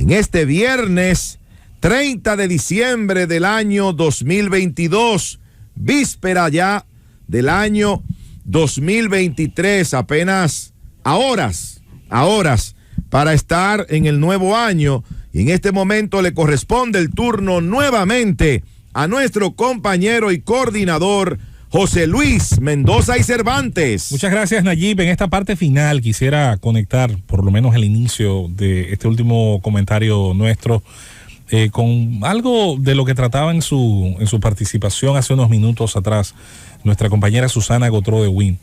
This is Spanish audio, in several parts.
en este viernes 30 de diciembre del año 2022, víspera ya del año 2023, apenas a horas para estar en el nuevo año. Y en este momento le corresponde el turno nuevamente a nuestro compañero y coordinador José Luis Mendoza y Cervantes. Muchas gracias, Nayib. En esta parte final quisiera conectar por lo menos el inicio de este último comentario nuestro con algo de lo que trataba en su participación hace unos minutos atrás nuestra compañera Susana Gotró de Win.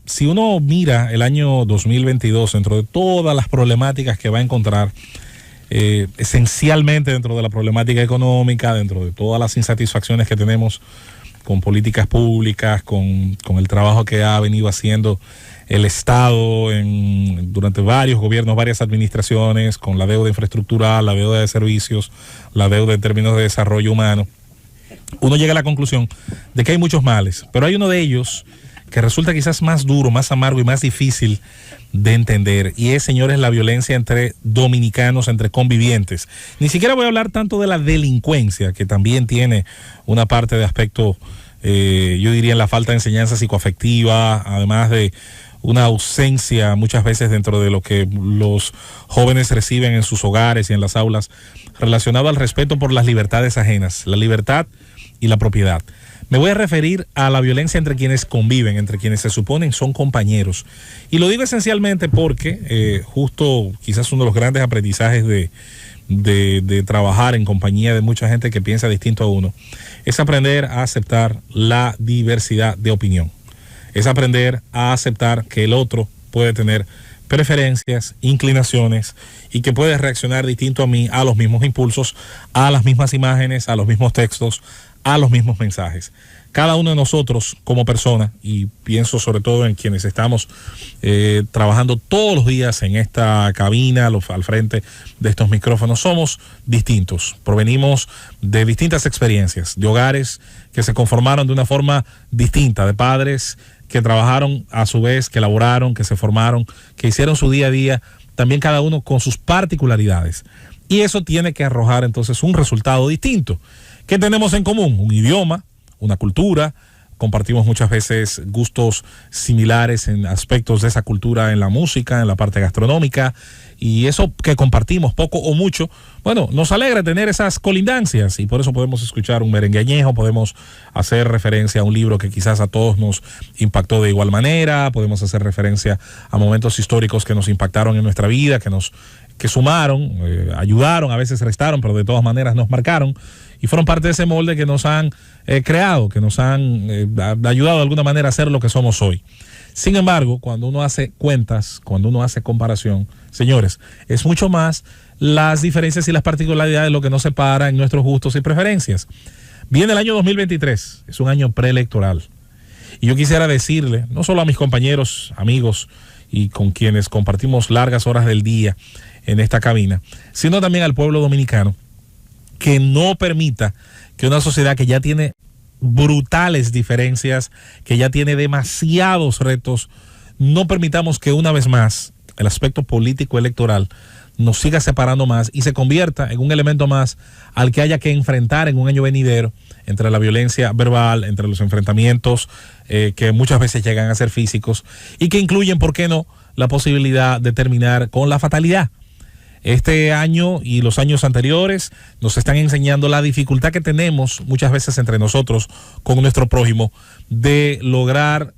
Si uno mira el año 2022, dentro de todas las problemáticas que va a encontrar, esencialmente dentro de la problemática económica, dentro de todas las insatisfacciones que tenemos con políticas públicas, con el trabajo que ha venido haciendo el Estado durante varios gobiernos, varias administraciones, con la deuda infraestructural, la deuda de servicios, la deuda en términos de desarrollo humano, uno llega a la conclusión de que hay muchos males, pero hay uno de ellos que resulta quizás más duro, más amargo y más difícil de entender, y es, señores, la violencia entre dominicanos, entre convivientes. Ni siquiera voy a hablar tanto de la delincuencia, que también tiene una parte de aspecto, yo diría, en la falta de enseñanza psicoafectiva, además de una ausencia muchas veces dentro de lo que los jóvenes reciben en sus hogares y en las aulas, relacionado al respeto por las libertades ajenas, la libertad y la propiedad. Me voy a referir a la violencia entre quienes conviven, entre quienes se suponen son compañeros. Y lo digo esencialmente porque justo quizás uno de los grandes aprendizajes de trabajar en compañía de mucha gente que piensa distinto a uno es aprender a aceptar la diversidad de opinión. Es aprender a aceptar que el otro puede tener preferencias, inclinaciones, y que puede reaccionar distinto a mí, a los mismos impulsos, a las mismas imágenes, a los mismos textos, a los mismos mensajes. Cada uno de nosotros como persona, y pienso sobre todo en quienes estamos trabajando todos los días en esta cabina, al frente de estos micrófonos, somos distintos, provenimos de distintas experiencias, de hogares que se conformaron de una forma distinta, de padres que trabajaron a su vez, que laboraron, que se formaron, que hicieron su día a día, también cada uno con sus particularidades. Y eso tiene que arrojar entonces un resultado distinto. ¿Qué tenemos en común? Un idioma, una cultura, compartimos muchas veces gustos similares en aspectos de esa cultura, en la música, en la parte gastronómica, y eso que compartimos poco o mucho, bueno, nos alegra tener esas colindancias, y por eso podemos escuchar un merengue añejo, podemos hacer referencia a un libro que quizás a todos nos impactó de igual manera, podemos hacer referencia a momentos históricos que nos impactaron en nuestra vida, que sumaron, ayudaron, a veces restaron, pero de todas maneras nos marcaron y fueron parte de ese molde que nos han creado, que nos han ayudado de alguna manera a ser lo que somos hoy. Sin embargo, cuando uno hace cuentas, cuando uno hace comparación, señores, es mucho más las diferencias y las particularidades de lo que nos separa en nuestros gustos y preferencias. Viene el año 2023, es un año preelectoral. Y yo quisiera decirle, no solo a mis compañeros, amigos y con quienes compartimos largas horas del día en esta cabina, sino también al pueblo dominicano, que no permita que una sociedad que ya tiene brutales diferencias, que ya tiene demasiados retos, no permitamos que una vez más el aspecto político electoral nos siga separando más y se convierta en un elemento más al que haya que enfrentar en un año venidero, entre la violencia verbal, entre los enfrentamientos que muchas veces llegan a ser físicos y que incluyen, ¿por qué no?, la posibilidad de terminar con la fatalidad. Este año y los años anteriores nos están enseñando la dificultad que tenemos muchas veces entre nosotros con nuestro prójimo de lograr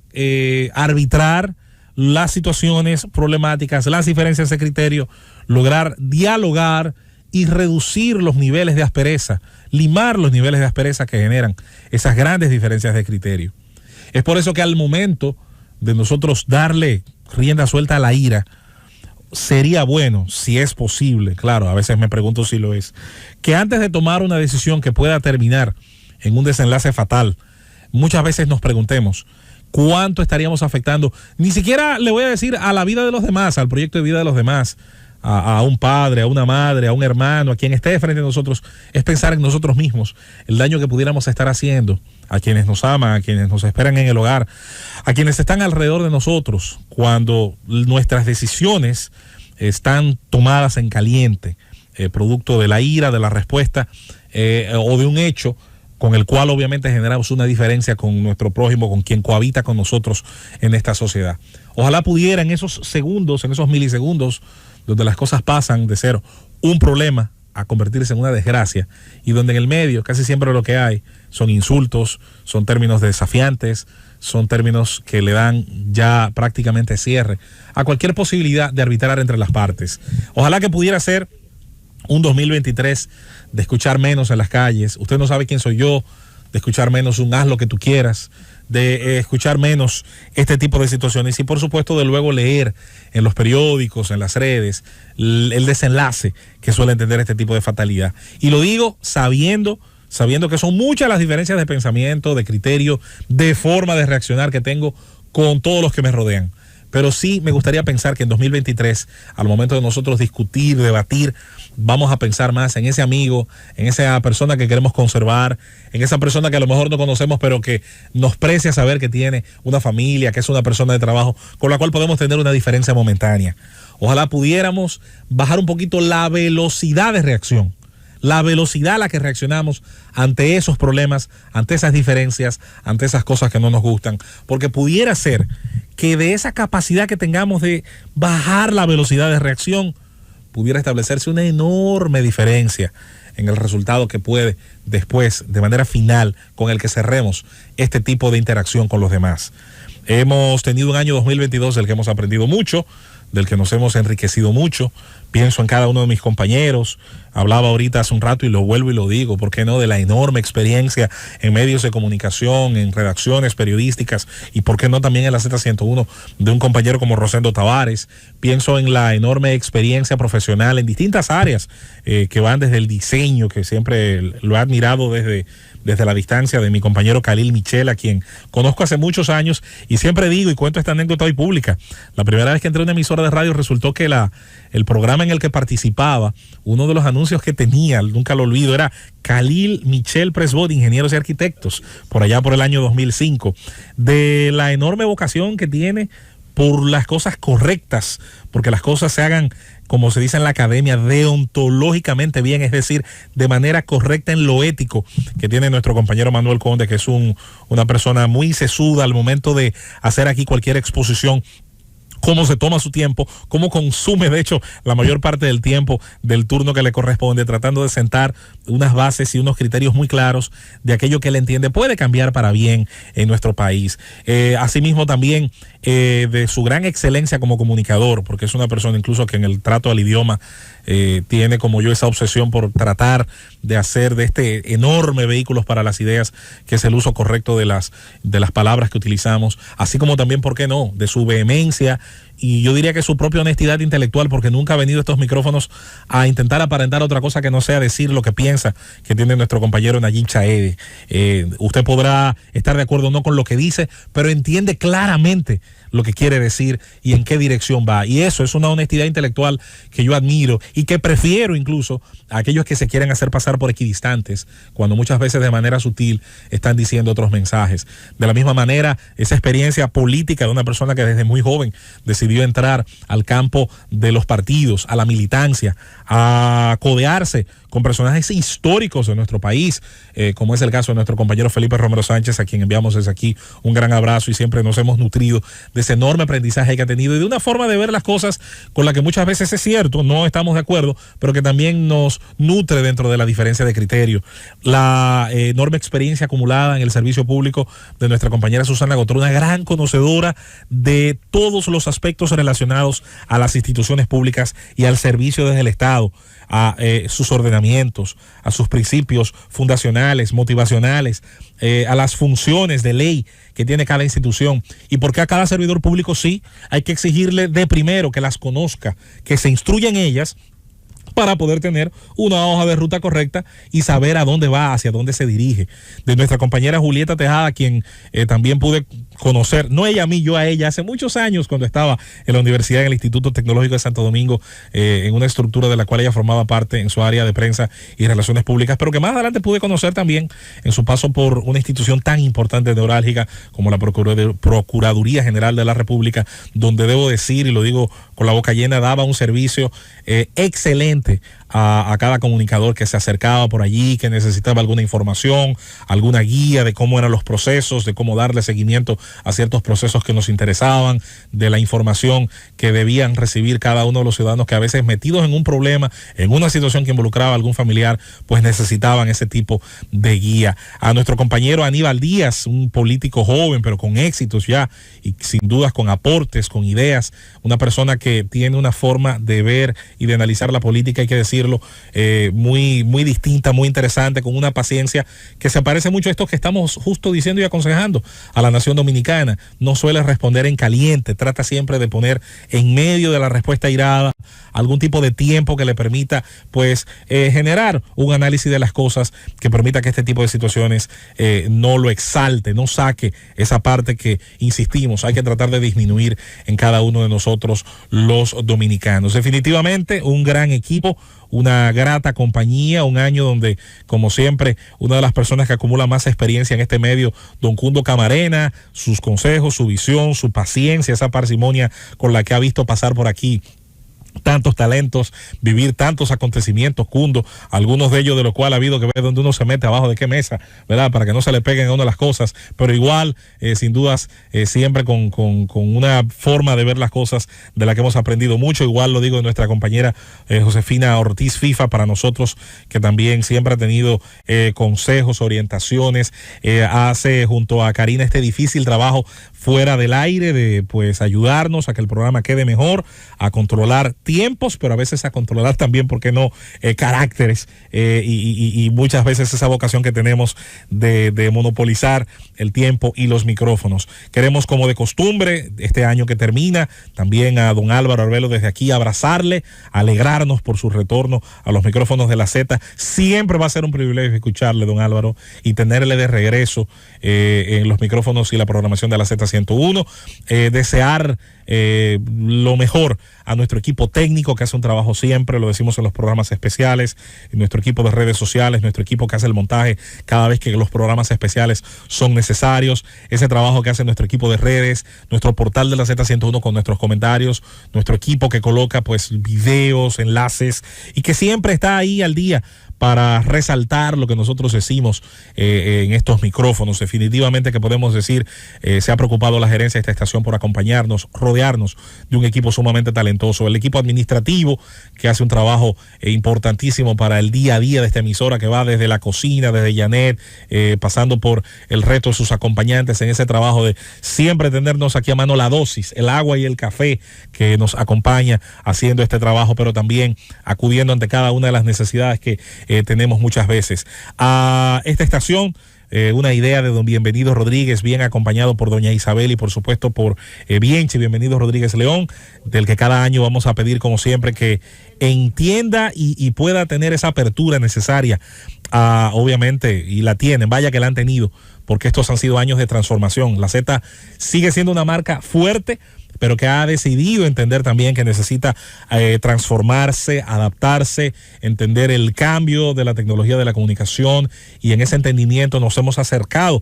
arbitrar las situaciones problemáticas, las diferencias de criterio, lograr dialogar y reducir los niveles de aspereza, limar los niveles de aspereza que generan esas grandes diferencias de criterio. Es por eso que al momento de nosotros darle rienda suelta a la ira, sería bueno, si es posible, claro, a veces me pregunto si lo es, que antes de tomar una decisión que pueda terminar en un desenlace fatal, muchas veces nos preguntemos cuánto estaríamos afectando, ni siquiera le voy a decir a la vida de los demás, al proyecto de vida de los demás, a un padre, a una madre, a un hermano, a quien esté frente a nosotros, es pensar en nosotros mismos, el daño que pudiéramos estar haciendo a quienes nos aman, a quienes nos esperan en el hogar, a quienes están alrededor de nosotros, cuando nuestras decisiones están tomadas en caliente, producto de la ira, de la respuesta o de un hecho con el cual obviamente generamos una diferencia con nuestro prójimo, con quien cohabita con nosotros en esta sociedad. Ojalá pudiera en esos segundos, en esos milisegundos, donde las cosas pasan de ser un problema a convertirse en una desgracia, y donde en el medio casi siempre lo que hay son insultos, son términos desafiantes, son términos que le dan ya prácticamente cierre a cualquier posibilidad de arbitrar entre las partes. Ojalá que pudiera ser un 2023 de escuchar menos en las calles. Usted no sabe quién soy yo, de escuchar menos un haz lo que tú quieras, de escuchar menos este tipo de situaciones y por supuesto de luego leer en los periódicos, en las redes, el desenlace que suele entender este tipo de fatalidad. Y lo digo sabiendo que son muchas las diferencias de pensamiento, de criterio, de forma de reaccionar que tengo con todos los que me rodean. Pero sí me gustaría pensar que en 2023, al momento de nosotros discutir, debatir, vamos a pensar más en ese amigo, en esa persona que queremos conservar, en esa persona que a lo mejor no conocemos, pero que nos precia saber que tiene una familia, que es una persona de trabajo, con la cual podemos tener una diferencia momentánea. Ojalá pudiéramos bajar un poquito la velocidad de reacción, la velocidad a la que reaccionamos ante esos problemas, ante esas diferencias, ante esas cosas que no nos gustan, porque pudiera ser que de esa capacidad que tengamos de bajar la velocidad de reacción, pudiera establecerse una enorme diferencia en el resultado que puede después, de manera final, con el que cerremos este tipo de interacción con los demás. Hemos tenido un año 2022 del que hemos aprendido mucho, del que nos hemos enriquecido mucho. Pienso en cada uno de mis compañeros. Hablaba ahorita hace un rato y lo vuelvo y lo digo, ¿por qué no?, de la enorme experiencia en medios de comunicación, en redacciones periodísticas y por qué no también en la Z101 de un compañero como Rosendo Tavares. Pienso en la enorme experiencia profesional en distintas áreas que van desde el diseño, que siempre lo he admirado desde la distancia, de mi compañero Khalil Michel, a quien conozco hace muchos años y siempre digo y cuento esta anécdota hoy pública. La primera vez que entré a una emisora de radio resultó que el programa en el que participaba, uno de los anuncios que tenía, nunca lo olvido, era Khalil Michel Presbot, ingenieros y arquitectos, por allá por el año 2005, de la enorme vocación que tiene por las cosas correctas, porque las cosas se hagan, como se dice en la academia, deontológicamente bien, es decir, de manera correcta en lo ético, que tiene nuestro compañero Manuel Conde, que es una persona muy sesuda al momento de hacer aquí cualquier exposición, cómo se toma su tiempo, cómo consume, de hecho, la mayor parte del tiempo del turno que le corresponde, tratando de sentar unas bases y unos criterios muy claros de aquello que él entiende puede cambiar para bien en nuestro país. Asimismo también de su gran excelencia como comunicador, porque es una persona incluso que en el trato al idioma tiene como yo esa obsesión por tratar de hacer de este enorme vehículo para las ideas, que es el uso correcto de las palabras que utilizamos, así como también, ¿por qué no?, de su vehemencia y yo diría que su propia honestidad intelectual, porque nunca ha venido a estos micrófonos a intentar aparentar otra cosa que no sea decir lo que piensa, que tiene nuestro compañero Nayib Chaede. Usted podrá estar de acuerdo o no con lo que dice, pero entiende claramente lo que quiere decir y en qué dirección va. Y eso es una honestidad intelectual que yo admiro y que prefiero incluso a aquellos que se quieren hacer pasar por equidistantes, cuando muchas veces de manera sutil están diciendo otros mensajes. De la misma manera, esa experiencia política de una persona que desde muy joven decidió entrar al campo de los partidos, a la militancia, a codearse con personajes históricos de nuestro país, como es el caso de nuestro compañero Felipe Romero Sánchez, a quien enviamos desde aquí un gran abrazo y siempre nos hemos nutrido de ese enorme aprendizaje que ha tenido y de una forma de ver las cosas con la que muchas veces es cierto, no estamos de acuerdo, pero que también nos nutre dentro de la diferencia de criterio. La enorme experiencia acumulada en el servicio público de nuestra compañera Susana Gotró, una gran conocedora de todos los aspectos relacionados a las instituciones públicas y al servicio desde el Estado, a sus ordenamientos, a sus principios fundacionales, motivacionales, a las funciones de ley que tiene cada institución, y porque a cada servidor público sí hay que exigirle de primero que las conozca, que se instruya en ellas, para poder tener una hoja de ruta correcta y saber a dónde va, hacia dónde se dirige. De nuestra compañera Julieta Tejada, quien también pude conocer, no ella a mí, yo a ella, hace muchos años cuando estaba en la universidad, en el Instituto Tecnológico de Santo Domingo, en una estructura de la cual ella formaba parte en su área de prensa y relaciones públicas, pero que más adelante pude conocer también en su paso por una institución tan importante, neurálgica, como la Procuraduría General de la República, donde debo decir, y lo digo con la boca llena, daba un servicio excelente a cada comunicador que se acercaba por allí, que necesitaba alguna información, alguna guía de cómo eran los procesos, de cómo darle seguimiento a ciertos procesos que nos interesaban, de la información que debían recibir cada uno de los ciudadanos que a veces metidos en un problema, en una situación que involucraba a algún familiar, pues necesitaban ese tipo de guía. A nuestro compañero Aníbal Díaz, un político joven pero con éxitos ya y sin dudas con aportes, con ideas, una persona que tiene una forma de ver y de analizar la política, hay que decirlo, muy, muy distinta, muy interesante, con una paciencia que se parece mucho a esto que estamos justo diciendo y aconsejando a la nación dominicana. No suele responder en caliente, trata siempre de poner en medio de la respuesta airada algún tipo de tiempo que le permita pues generar un análisis de las cosas que permita que este tipo de situaciones no lo exalte, no saque esa parte que, insistimos, hay que tratar de disminuir en cada uno de nosotros los dominicanos. Definitivamente un gran equipo, una grata compañía, un año donde, como siempre, una de las personas que acumula más experiencia en este medio, don Cundo Camarena, sus consejos, su visión, su paciencia, esa parsimonia con la que ha visto pasar por aquí tantos talentos, vivir tantos acontecimientos, Cundo, algunos de ellos de los cuales ha habido que ver donde uno se mete abajo de qué mesa, ¿verdad? Para que no se le peguen a uno las cosas, pero igual, sin dudas, siempre con una forma de ver las cosas de la que hemos aprendido mucho. Igual lo digo de nuestra compañera Josefina Ortiz FIFA, para nosotros, que también siempre ha tenido consejos, orientaciones, hace junto a Karina este difícil trabajo fuera del aire de pues ayudarnos a que el programa quede mejor, a controlar tiempos, pero a veces a controlar también, ¿por qué no?, caracteres y muchas veces esa vocación que tenemos de monopolizar el tiempo y los micrófonos. Queremos, como de costumbre, este año que termina, también a don Álvaro Arbelo desde aquí abrazarle, alegrarnos por su retorno a los micrófonos de la Z. Siempre va a ser un privilegio escucharle, don Álvaro, y tenerle de regreso en los micrófonos y la programación de la Z101. Desear lo mejor a nuestro equipo técnico que hace un trabajo siempre, lo decimos en los programas especiales, nuestro equipo de redes sociales, nuestro equipo que hace el montaje cada vez que los programas especiales son necesarios, ese trabajo que hace nuestro equipo de redes, nuestro portal de la Z101 con nuestros comentarios, nuestro equipo que coloca pues videos, enlaces y que siempre está ahí al día para resaltar lo que nosotros decimos en estos micrófonos. Definitivamente que podemos decir, se ha preocupado la gerencia de esta estación por acompañarnos, rodearnos de un equipo sumamente talentoso, el equipo administrativo que hace un trabajo importantísimo para el día a día de esta emisora, que va desde la cocina, desde Janet, pasando por el resto de sus acompañantes en ese trabajo de siempre tenernos aquí a mano la dosis, el agua y el café que nos acompaña haciendo este trabajo, pero también acudiendo ante cada una de las necesidades que tenemos muchas veces. A esta estación, una idea de don Bienvenido Rodríguez, bien acompañado por doña Isabel y por supuesto por Bienchi, Bienvenido Rodríguez León, del que cada año vamos a pedir como siempre que entienda y pueda tener esa apertura necesaria, obviamente, y la tienen, vaya que la han tenido, porque estos han sido años de transformación. La Z sigue siendo una marca fuerte, pero que ha decidido entender también que necesita transformarse, adaptarse, entender el cambio de la tecnología de la comunicación, y en ese entendimiento nos hemos acercado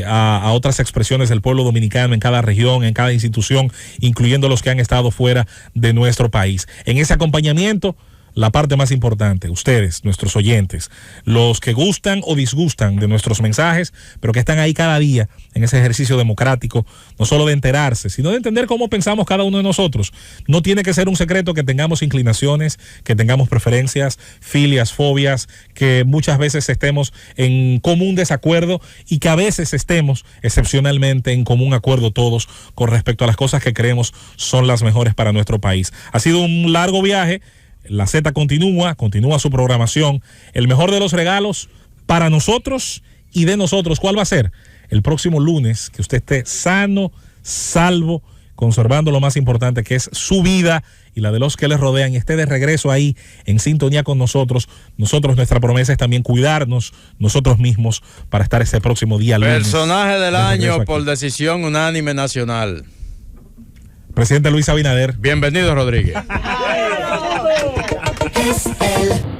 a otras expresiones del pueblo dominicano en cada región, en cada institución, incluyendo los que han estado fuera de nuestro país. En ese acompañamiento, la parte más importante, ustedes, nuestros oyentes, los que gustan o disgustan de nuestros mensajes, pero que están ahí cada día en ese ejercicio democrático, no solo de enterarse, sino de entender cómo pensamos cada uno de nosotros. No tiene que ser un secreto que tengamos inclinaciones, que tengamos preferencias, filias, fobias, que muchas veces estemos en común desacuerdo y que a veces estemos excepcionalmente en común acuerdo todos con respecto a las cosas que creemos son las mejores para nuestro país. Ha sido un largo viaje. La Z continúa su programación. El mejor de los regalos para nosotros y de nosotros, ¿cuál va a ser? El próximo lunes, que usted esté sano, salvo, conservando lo más importante, que es su vida y la de los que les rodean, y esté de regreso ahí en sintonía con nosotros. Nuestra promesa es también cuidarnos nosotros mismos para estar este próximo día lunes. Personaje del año por decisión unánime nacional. Presidente Luis Abinader. Bienvenido, Rodríguez. Es el